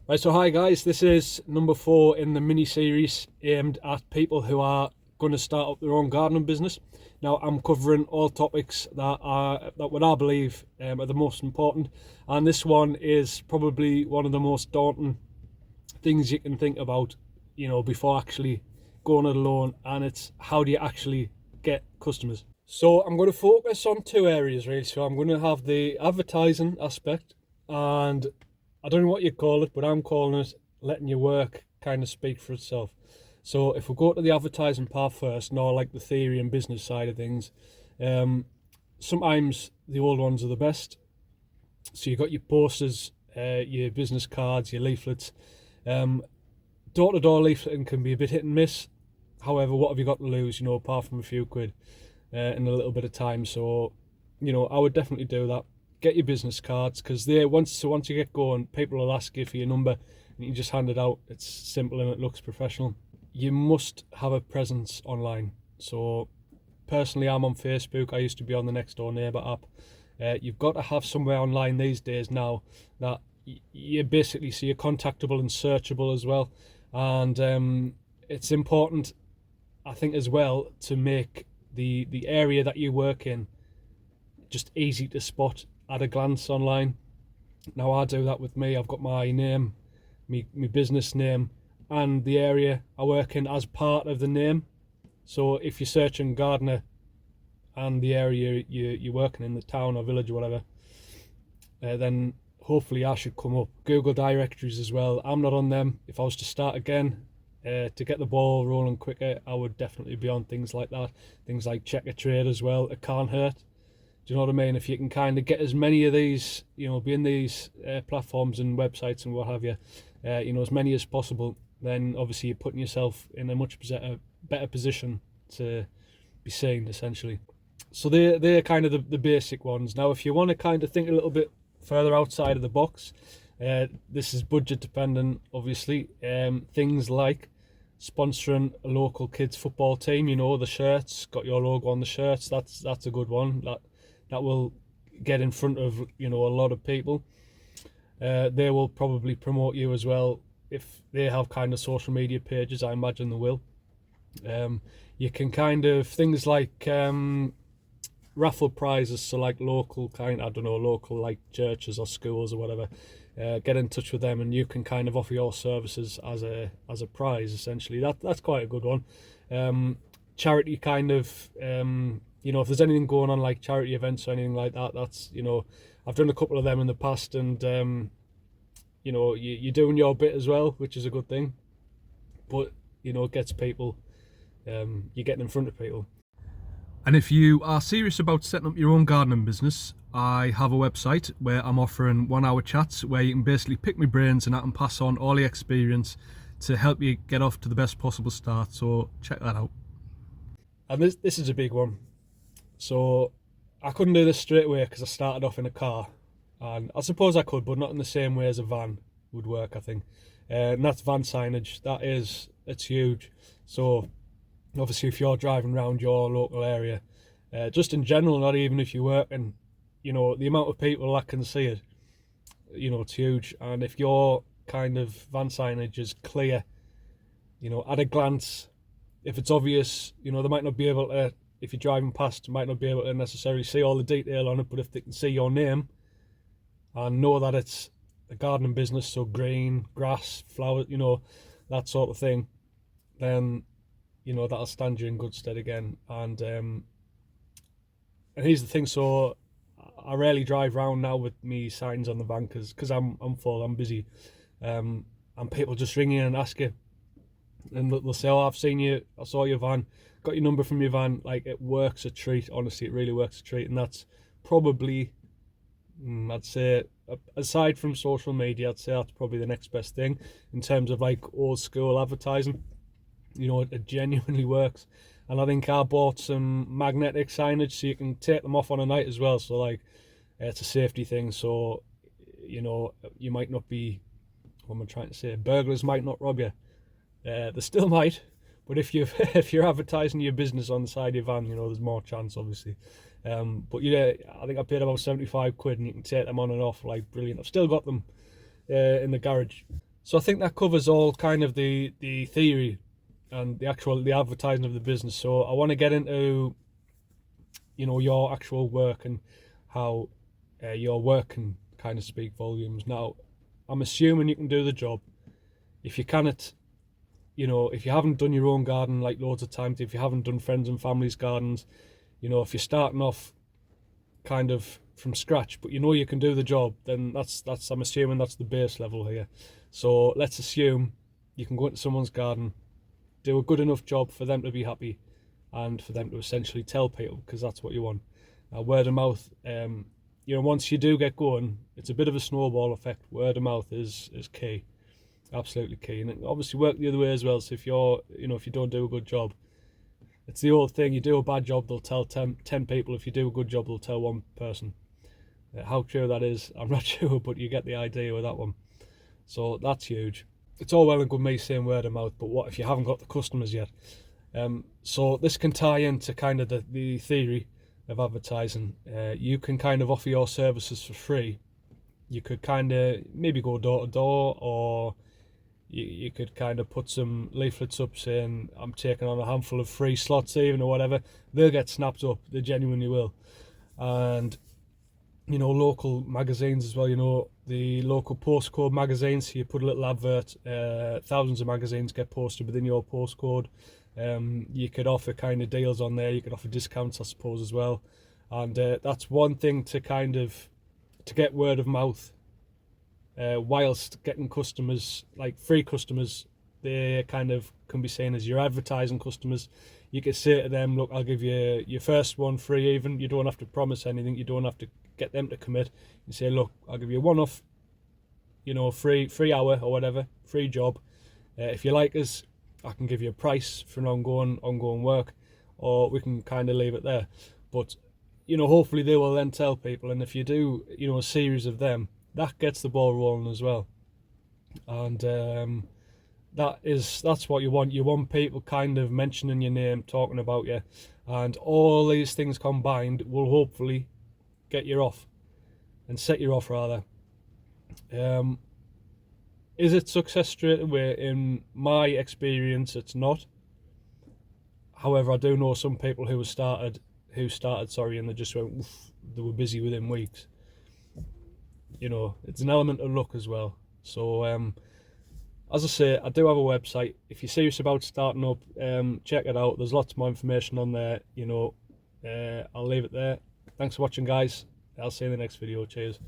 Right, so hi guys, this is number 4 in the mini-series aimed at people who are going to start up their own gardening business. Now, I'm covering all topics that what I believe are the most important, and this one is probably one of the most daunting things you can think about, before actually going it alone, and it's how do you actually get customers. So I'm going to focus on two areas really. So I'm going to have the advertising aspect, and I don't know what you call it, but I'm calling it letting your work kind of speak for itself. So if we go to the advertising part first, now like the theory and business side of things, sometimes the old ones are the best. So you've got your posters, your business cards, your leaflets. Door-to-door leafleting can be a bit hit and miss. However, what have you got to lose, apart from a few quid in a little bit of time? So, I would definitely do that. Get your business cards, because once you get going, people will ask you for your number and you just hand it out. It's simple and it looks professional. You must have a presence online. So personally, I'm on Facebook. I used to be on the Next Door Neighbour app. You've got to have somewhere online these days now that you're basically, so you're contactable and searchable as well. And it's important, I think, as well, to make the area that you work in just easy to spot at a glance online. Now I do that with me. I've got my name, my business name, and the area I work in as part of the name. So if you're searching gardener and the area you're working in, the town or village or whatever, then hopefully I should come up. Google directories as well. I'm not on them. If I was to start again, to get the ball rolling quicker, I would definitely be on things like that. Things like Check a Trade as well. It can't hurt. Do you know what I mean? If you can kind of get as many of these, be in these platforms and websites and what have you, as many as possible, then obviously you're putting yourself in a much better position to be seen, essentially. So they're kind of the basic ones. Now, if you want to kind of think a little bit further outside of the box, this is budget dependent, obviously. Things like sponsoring a local kids football team, the shirts, got your logo on the shirts, that's a good one. That will get in front of a lot of people. They will probably promote you as well if they have kind of social media pages. I imagine they will. You can kind of things like raffle prizes, so like local like churches or schools or whatever. Get in touch with them and you can kind of offer your services as a prize, essentially. That's quite a good one. Charity kind of, if there's anything going on like charity events or anything like that, that's, I've done a couple of them in the past, and you're doing your bit as well, which is a good thing. But it gets people, you're getting in front of people. And if you are serious about setting up your own gardening business, I have a website where I'm offering 1-hour chats where you can basically pick my brains and I can pass on all the experience to help you get off to the best possible start. So check that out. And this is a big one. So I couldn't do this straight away because I started off in a car, and I suppose I could, but not in the same way as a van would work, I think. And that's van signage. It's huge. So obviously if you're driving around your local area, just in general, not even if you work in, the amount of people that can see it, it's huge. And if your kind of van signage is clear, at a glance, if it's obvious, they might not be able to, if you're driving past, might not be able to necessarily see all the detail on it, but if they can see your name and know that it's a gardening business, so green, grass, flowers, that sort of thing, then that'll stand you in good stead again. And here's the thing, so I rarely drive around now with me signs on the van because I'm full, I'm busy, and people just ring in and ask you, and they'll say, "Oh, I've seen you, I saw your van, got your number from your van." Like, it works a treat. Honestly, it really works a treat. And that's probably, I'd say, aside from social media, I'd say that's probably the next best thing in terms of like old school advertising. It genuinely works. And I think I bought some magnetic signage so you can take them off on a night as well. So like, it's a safety thing. So you might not be, what am I trying to say, burglars might not rob you. They still might, but if you're advertising your business on the side of your van, there's more chance, obviously. But I think I paid about 75 quid and you can take them on and off. Like, brilliant. I've still got them in the garage. So I think that covers all kind of the theory and the advertising of the business. So I want to get into, you know, your actual work and how your work can kind of speak volumes. Now, I'm assuming you can do the job. If you cannot, you know, if you haven't done your own garden like loads of times, if you haven't done friends and family's gardens, you know, if you're starting off kind of from scratch, but you know you can do the job, then that's I'm assuming that's the base level here. So let's assume you can go into someone's garden, do a good enough job for them to be happy, and for them to essentially tell people, because that's what you want. Word of mouth, you know, once you do get going, it's a bit of a snowball effect. Word of mouth is key, absolutely key, and it obviously work the other way as well. So if you're, you know, if you don't do a good job, it's the old thing, you do a bad job, they'll tell 10 people. If you do a good job, they'll tell one person. How true that is, I'm not sure, but you get the idea with that one. So that's huge. It's all well and good me saying word of mouth, but what if you haven't got the customers yet? So this can tie into kind of the theory of advertising. You can kind of offer your services for free. You could kind of maybe go door to door, or you could kind of put some leaflets up saying I'm taking on a handful of free slots even, or whatever. They'll get snapped up, they genuinely will. And you know, local magazines as well, you know, the local postcode magazines, so you put a little advert, thousands of magazines get posted within your postcode. You could offer kind of deals on there, you could offer discounts I suppose as well, and that's one thing to kind of to get word of mouth, whilst getting customers, like free customers. They kind of can be seen as your advertising customers. You could say to them, look, I'll give you your first one free even. You don't have to promise anything, you don't have to get them to commit. You say, look, I'll give you one off, you know, free hour or whatever, free job. If you like us, I can give you a price for an ongoing work, or we can kind of leave it there. But you know, hopefully they will then tell people, and if you do, you know, a series of them, that gets the ball rolling as well. And that's what you want. You want people kind of mentioning your name, talking about you, and all these things combined will hopefully get you off, and set you off rather. Is it success straight away? In my experience, it's not. However, I do know some people who started, and they just went, oof, they were busy within weeks. You know, it's an element of luck as well. So as I say, I do have a website. If you're serious about starting up, check it out. There's lots more information on there. You know, I'll leave it there. Thanks for watching, guys. I'll see you in the next video. Cheers.